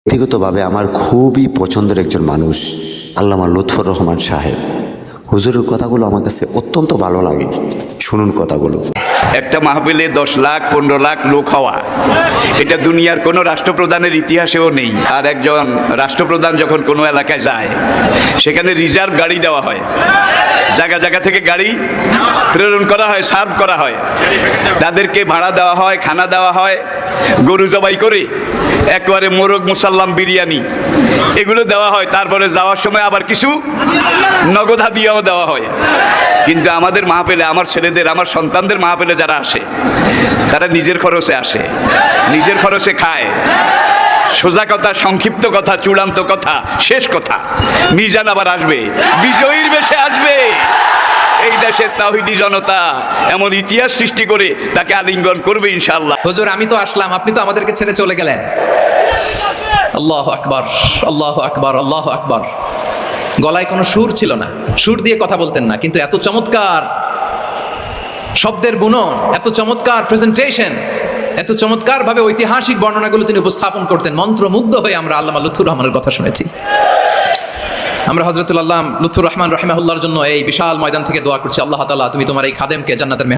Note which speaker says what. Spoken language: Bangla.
Speaker 1: ব্যক্তিগতভাবে আমার খুবই পছন্দের একজন মানুষ আল্লামা লুৎফর রহমান সাহেব। হুজুরের কথাগুলো আমার কাছে অত্যন্ত ভালো লাগে। শুনুন কথাগুলো।
Speaker 2: একটা মাহফিলে 10 লাখ 15 লাখ লোক হওয়া, এটা দুনিয়ার কোনো রাষ্ট্রপ্রধানের ইতিহাসেও নেই। আর একজন রাষ্ট্রপ্রধান যখন কোনো এলাকায় যায়, সেখানে রিজার্ভ গাড়ি দেওয়া হয়, জায়গা জায়গা থেকে গাড়ি প্রেরণ করা হয়, সার্ভ করা হয়, তাদেরকে ভাড়া দেওয়া হয়, খানা দেওয়া হয়, গরু জবাই করে একেবারে মোরগ মুসাল্লাম বিরিয়ানি এগুলো দেওয়া হয়। তারপরে যাওয়ার সময় আবার কিছু নগদ হাদিয়াও দেওয়া হয়। কিন্তু আমাদের মাহফিলে, আমার ছেলেদের, আমার সন্তানদের মাহফিলে যারা আসে, তারা নিজের খরচে আসে, নিজের খরচে খায়। সোজা কথা, সংক্ষিপ্ত কথা, চূড়ান্ত কথা, শেষ কথা, মিজান আবার আসবে, বিজয়ীর বেশে আসবে। এই দেশের তাওহীদি জনতা এমন ইতিহাস সৃষ্টি করে তাকে আলিঙ্গন করবে ইনশাআল্লাহ।
Speaker 3: হুজুর, আমি তো আসলাম, আপনি তো আমাদেরকে ছেড়ে চলে গেলেন। আল্লাহু আকবার, আল্লাহু আকবার, আল্লাহু আকবার। গলায় কোনো সুর ছিল না, সুর দিয়ে কথা বলতেন না, কিন্তু এত চমৎকার শব্দের বুনন, এত চমৎকার প্রেজেন্টেশন, এত চমৎকার ভাবে ঐতিহাসিক বর্ণনাগুলো তিনি উপস্থাপন করতেন। মন্ত্রমুগ্ধ হয়ে আমরা আল্লামা লুৎফুর রহমানের কথা শুনেছি। আমরা হযরতুল আল্লামা লুৎফুর রহমান রাহিমাহুল্লাহর জন্য এই বিশাল ময়দান থেকে দোয়া করছি, আল্লাহ তাআলা তুমি তোমার এই খাদেমকে জান্নাতের